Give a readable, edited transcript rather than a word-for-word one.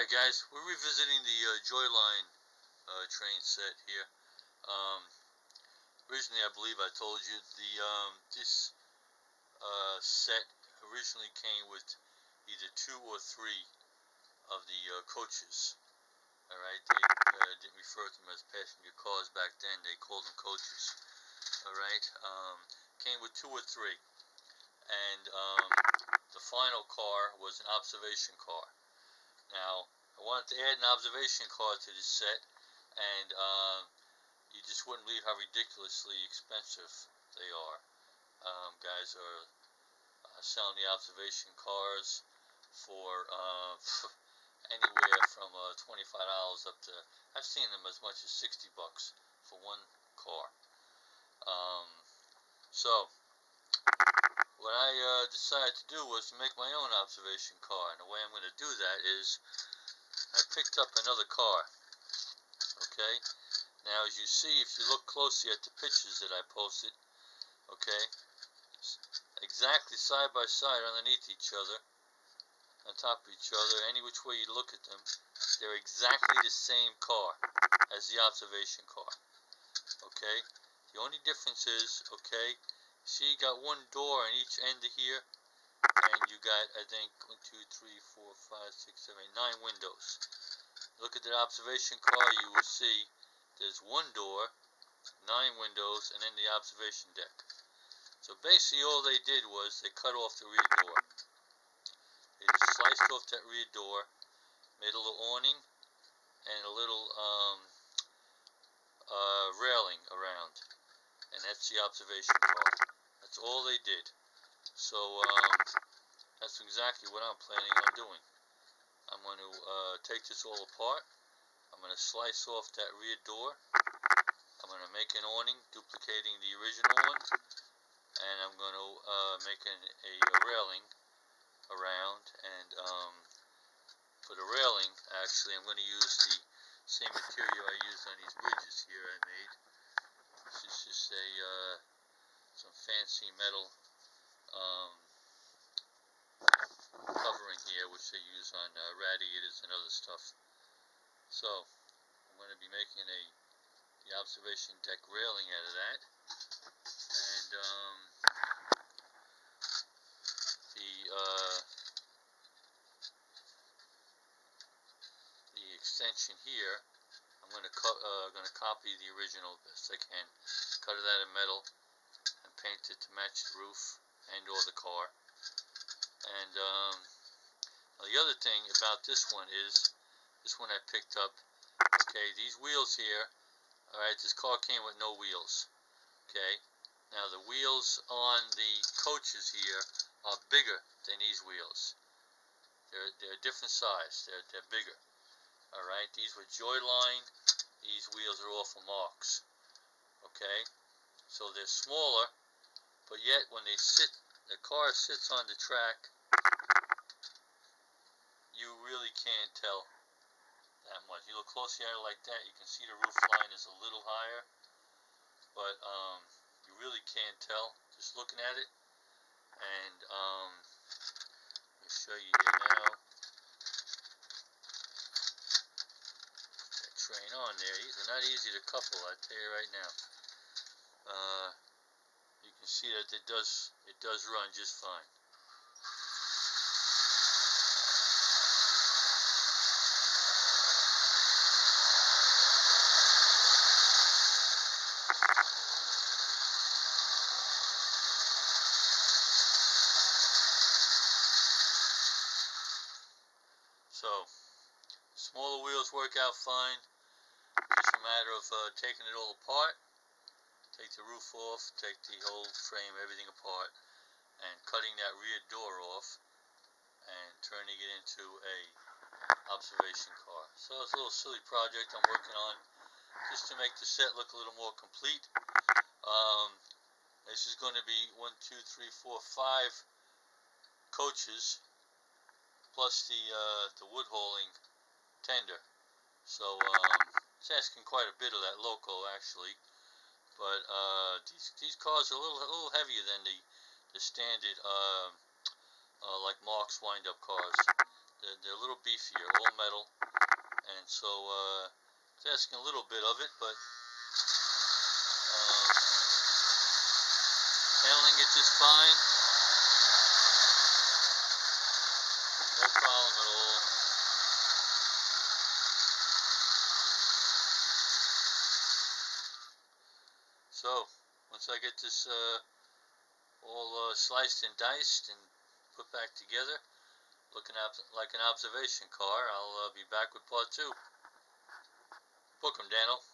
Alright guys, we're revisiting the Joyline train set here. Originally I believe I told you this set originally came with either 2 or 3 of the coaches. Alright, they didn't refer to them as passenger cars back then, they called them coaches. Alright, came with 2 or 3. And the final car was an observation car. Now, I wanted to add an observation car to this set, and you just wouldn't believe how ridiculously expensive they are. Guys are selling the observation cars for anywhere from $25 up to, I've seen them as much as $60 for one car. So, what I decided to do was to make my own observation car, and the way I'm going to do that is I picked up another car. Okay, now as you see, if you look closely at the pictures that I posted, okay, exactly side by side underneath each other, on top of each other, any which way you look at them, they're exactly the same car as the observation car. Okay, the only difference is, okay, see you got one door on each end of here, and you got, I think, 1, 2, 3, 4, 5, 6, 7, 8, 9 windows. Look at the observation car, you will see there's one door, 9 windows, and then the observation deck. So basically all they did was they cut off the rear door. They just sliced off that rear door, made a little awning, and a little railing around. And that's the observation car. That's all they did. So that's exactly what I'm planning on doing. I'm going to take this all apart. I'm going to slice off that rear door. I'm going to make an awning duplicating the original one, and I'm going to make a railing around. And for the railing, actually, I'm going to use the same material I used on these bridges here I made. This is just some fancy metal covering here, which they use on radiators and other stuff. So I'm going to be making the observation deck railing out of that, and the extension here. I'm going to copy the original best I can. Cut it out of metal and paint it to match the roof and or the car. And the other thing about this one is, this one I picked up, okay, these wheels here, alright, this car came with no wheels, okay, now the wheels on the coaches here are bigger than these wheels. They're a different size, they're bigger, alright, these were Joyline, these wheels are all for Marks, okay, so they're smaller, but yet when they sit, the car sits on the track, you really can't tell that much. You look closely at it like that, you can see the roof line is a little higher, but you really can't tell just looking at it. And let me show you here now. That train on there, these are not easy to couple, I tell you right now. You can see that it does run just fine. So, smaller wheels work out fine. Just a matter of taking it all apart. Take the roof off, take the whole frame, everything apart, and cutting that rear door off and turning it into a observation car. So it's a little silly project I'm working on just to make the set look a little more complete. This is going to be 1, 2, 3, 4, 5 coaches plus the wood hauling tender. So it's asking quite a bit of that loco actually. But these cars are a little heavier than the standard like Marks wind-up cars. they're a little beefier, all metal, and so it's asking a little bit of it, but handling it just fine, no problem at all. So once I get this all sliced and diced and put back together, looking like an observation car, I'll be back with part 2. Book 'em, Dano.